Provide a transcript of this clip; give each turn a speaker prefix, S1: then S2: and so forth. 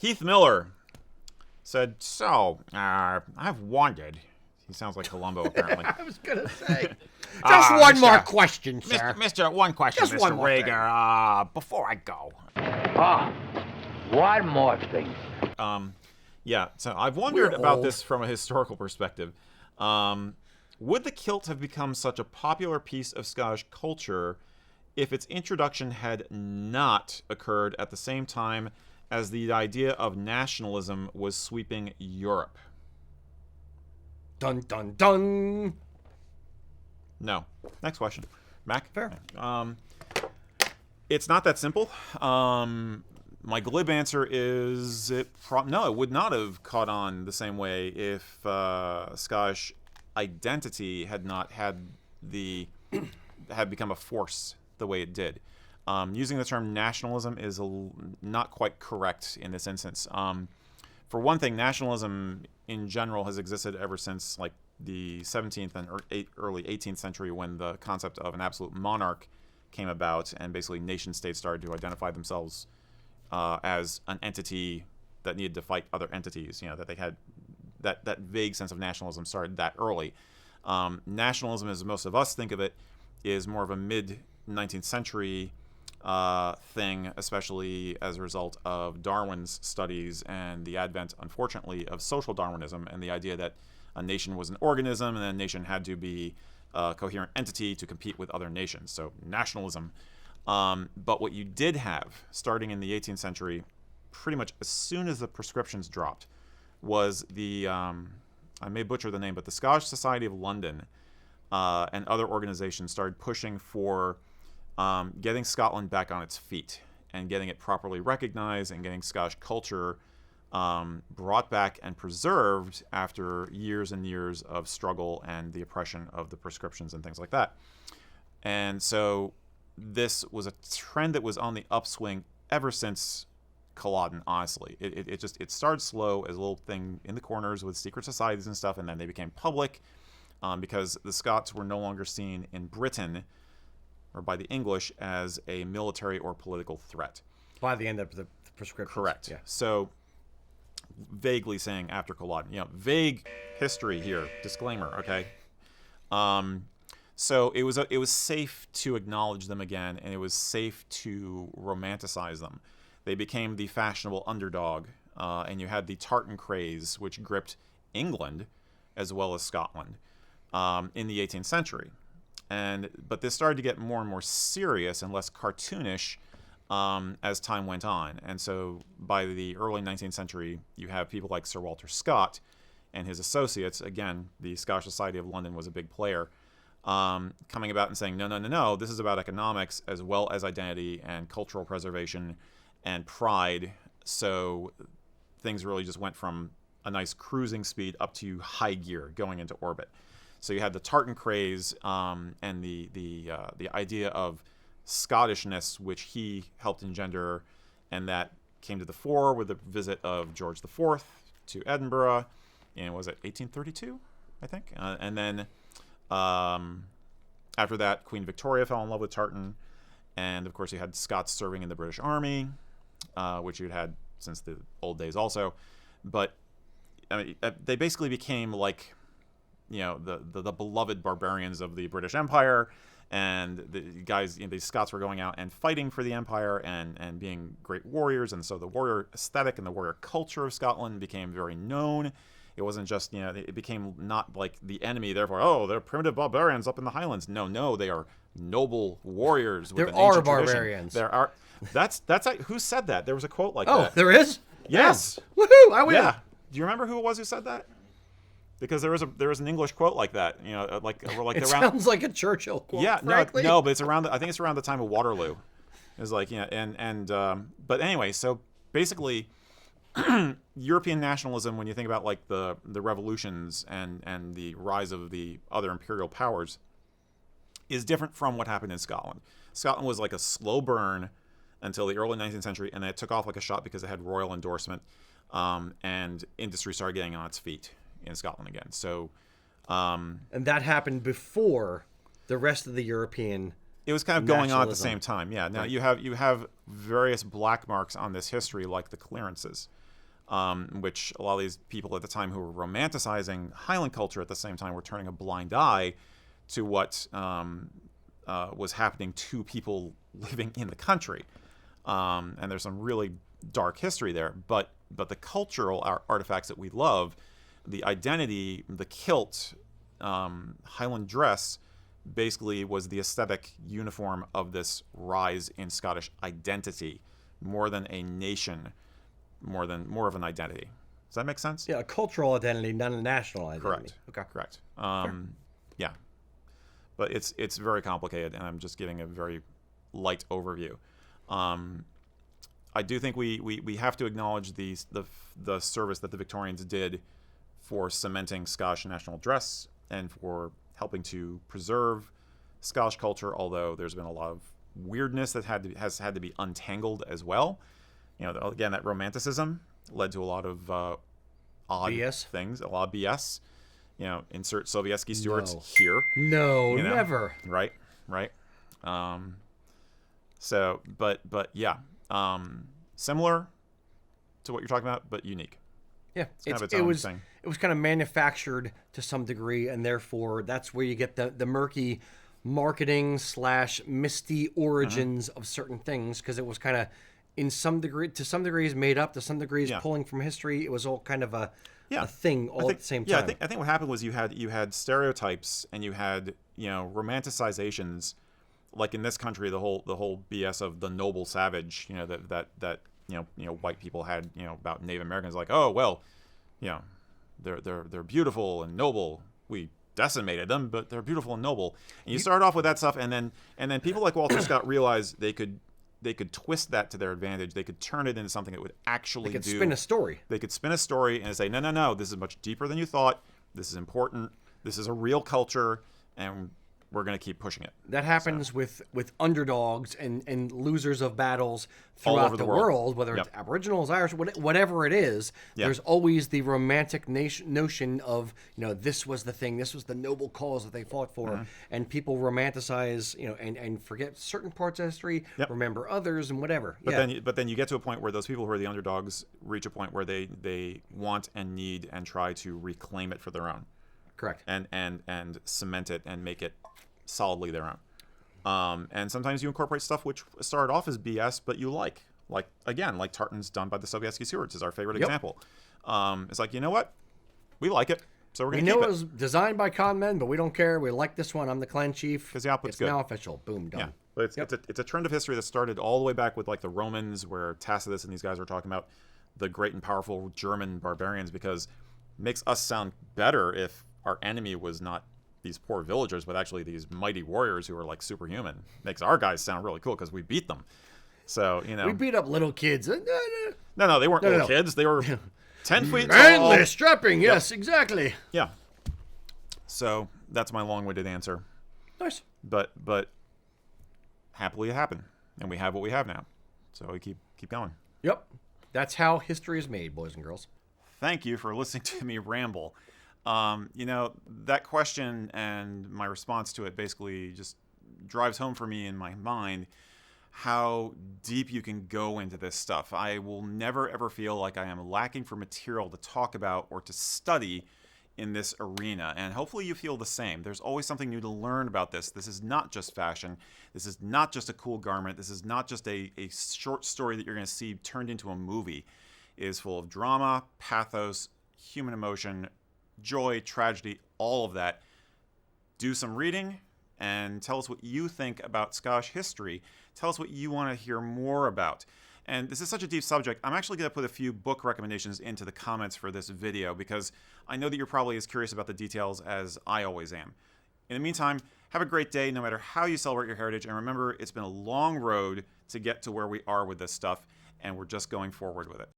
S1: Heath Miller said, I've wondered. He sounds like Columbo, apparently.
S2: I was going to say. Just one more question, sir.
S1: One question,
S2: Just one
S1: Mr.
S2: more
S1: Rager, before I go.
S3: One more thing.
S1: Yeah, so I've wondered about this from a historical perspective. Would the kilt have become such a popular piece of Scottish culture if its introduction had not occurred at the same time as the idea of nationalism was sweeping Europe?
S2: Dun, dun, dun.
S1: No. Next question. Mac?
S2: Fair.
S1: It's not that simple. My glib answer is no, it would not have caught on the same way if Scottish identity had not had become a force the way it did. Using the term nationalism is not quite correct in this instance. For one thing, nationalism in general has existed ever since like the 17th and early 18th century, when the concept of an absolute monarch came about, and basically nation states started to identify themselves as an entity that needed to fight other entities. That they had that vague sense of nationalism started that early. Nationalism, as most of us think of it, is more of a mid-19th century thing, especially as a result of Darwin's studies and the advent, unfortunately, of social Darwinism and the idea that a nation was an organism and a nation had to be a coherent entity to compete with other nations. So nationalism. But what you did have, starting in the 18th century, pretty much as soon as the prescriptions dropped, was the, I may butcher the name, but the Scottish Society of London and other organizations started pushing for getting Scotland back on its feet and getting it properly recognized and getting Scottish culture brought back and preserved after years and years of struggle and the oppression of the prescriptions and things like that. And so this was a trend that was on the upswing ever since Culloden, honestly. It started slow as a little thing in the corners with secret societies and stuff, and then they became public because the Scots were no longer seen in Britain or by the English as a military or political threat.
S2: By the end of the prescription.
S1: Correct.
S2: Yeah.
S1: So, vaguely saying after Culloden, vague history here. Disclaimer, okay? So it was safe to acknowledge them again, and it was safe to romanticize them. They became the fashionable underdog, and you had the tartan craze, which gripped England as well as Scotland in the 18th century. But this started to get more and more serious and less cartoonish as time went on. And so by the early 19th century, you have people like Sir Walter Scott and his associates. Again, the Scottish Society of London was a big player, coming about and saying, no, this is about economics as well as identity and cultural preservation and pride. So things really just went from a nice cruising speed up to high gear going into orbit. So you had the tartan craze and the idea of Scottishness, which he helped engender, and that came to the fore with the visit of George IV to Edinburgh in, was it 1832, I think? And then after that, Queen Victoria fell in love with tartan, and of course you had Scots serving in the British Army, which you'd had since the old days also. But I mean, they basically became like, the beloved barbarians of the British Empire, and the guys, these Scots were going out and fighting for the empire and being great warriors, and so the warrior aesthetic and the warrior culture of Scotland became very known. It wasn't just, it became not like the enemy, therefore, they're primitive barbarians up in the Highlands. No, they are noble warriors with an ancient tradition.
S2: Barbarians.
S1: There are. That's who said that? There was a quote like that.
S2: Oh, there is?
S1: Yes.
S2: Yeah. Woohoo! I win.
S1: Yeah. Do you remember who it was who said that? Because there was an English quote like that, like
S2: It
S1: around.
S2: sounds like a Churchill quote.
S1: Yeah,
S2: frankly.
S1: no, but it's around. I think it's around the time of Waterloo. It's like, but anyway, so basically, European nationalism, when you think about like the revolutions and the rise of the other imperial powers, is different from what happened in Scotland. Scotland was like a slow burn until the early 19th century, and then it took off like a shot because it had royal endorsement, and industry started getting on its feet in Scotland again. So,
S2: and that happened before the rest of the European
S1: it was kind of going on at the
S2: nationalism.
S1: same time. Yeah. Now
S2: Right.
S1: you have various black marks on this history, like the clearances, which a lot of these people at the time who were romanticizing Highland culture at the same time were turning a blind eye to what was happening to people living in the country. And there's some really dark history there. But the cultural artifacts that we love, the identity, the kilt, Highland dress, basically was the aesthetic uniform of this rise in Scottish identity, more than a nation, more of an identity. Does that make sense?
S2: Yeah, a cultural identity, not a national identity.
S1: Correct.
S2: Okay.
S1: Correct. Yeah, but it's very complicated, and I'm just giving a very light overview. I do think we have to acknowledge the service that the Victorians did for cementing Scottish national dress and for helping to preserve Scottish culture, although there's been a lot of weirdness that has had to be untangled as well. You know, again, that Romanticism led to a lot of odd
S2: BS?
S1: things, a lot of BS. You know, insert Sovietsky Stewards
S2: No.
S1: here.
S2: No,
S1: You know,
S2: never.
S1: Right. So, but yeah, similar to what you're talking about, but unique.
S2: Yeah,
S1: kind of its own thing.
S2: It was kind of manufactured to some degree, and therefore that's where you get the murky marketing / misty origins of certain things, because it was kind of to some degrees made up, to some degrees
S1: Yeah.
S2: pulling from history. It was all kind of a
S1: Yeah.
S2: thing all at the same time.
S1: Yeah, I think what happened was you had stereotypes and you had romanticizations, like in this country the whole BS of the noble savage, that white people had about Native Americans, like, oh well, they're beautiful and noble. We decimated them, but they're beautiful and noble. And you start off with that stuff, and then people like Walter Scott realized they could twist that to their advantage. They could turn it into something that would actually
S2: spin a story.
S1: They could spin a story and say, no, this is much deeper than you thought. This is important. This is a real culture, and we're going to keep pushing it.
S2: That happens with underdogs and losers of battles
S1: All
S2: throughout
S1: over
S2: the
S1: the world.
S2: world, whether it's
S1: Yep.
S2: Aboriginals, Irish, whatever it is.
S1: Yeah.
S2: There's always the romantic notion of, this was the thing, this was the noble cause that they fought for,
S1: Mm-hmm.
S2: and people romanticize, and forget certain parts of history,
S1: Yep.
S2: remember others, and whatever.
S1: But then you get to a point where those people who are the underdogs reach a point where they want and need and try to reclaim it for their own,
S2: Correct.
S1: and cement it and make it solidly their own. And sometimes you incorporate stuff which started off as BS, but you like tartans done by the Sovietsky Stewards is our favorite
S2: Yep.
S1: example. It's like, you know what, we like it, so we're
S2: We
S1: going to
S2: know
S1: keep
S2: it was designed by con men, but we don't care. We like this one. I'm the clan chief.
S1: 'Cause the output's
S2: it's
S1: good.
S2: now official. Boom, done.
S1: Yeah, but it's a trend of history that started all the way back with like the Romans, where Tacitus and these guys were talking about the great and powerful German barbarians, because it makes us sound better if our enemy was not these poor villagers, but actually these mighty warriors who are like superhuman. Makes our guys sound really cool because we beat them. So
S2: We beat up little kids.
S1: no, they weren't little
S2: no.
S1: kids. They were 10 feet
S2: Manly,
S1: tall.
S2: strapping. Yes, exactly.
S1: Yeah. So that's my long-winded answer.
S2: Nice.
S1: But happily it happened, and we have what we have now. So we keep going.
S2: Yep. That's how history is made, boys and girls.
S1: Thank you for listening to me ramble. That question and my response to it basically just drives home for me in my mind how deep you can go into this stuff. I will never ever feel like I am lacking for material to talk about or to study in this arena, and hopefully you feel the same. There's always something new to learn about this. This is not just fashion. This is not just a cool garment. This is not just a short story that you're going to see turned into a movie. It is full of drama, pathos, human emotion, joy, tragedy, all of that. Do some reading and tell us what you think about Scottish history. Tell us what you want to hear more about. And this is such a deep subject, I'm actually going to put a few book recommendations into the comments for this video, because I know that you're probably as curious about the details as I always am. In the meantime, have a great day no matter how you celebrate your heritage, and remember, it's been a long road to get to where we are with this stuff, and we're just going forward with it.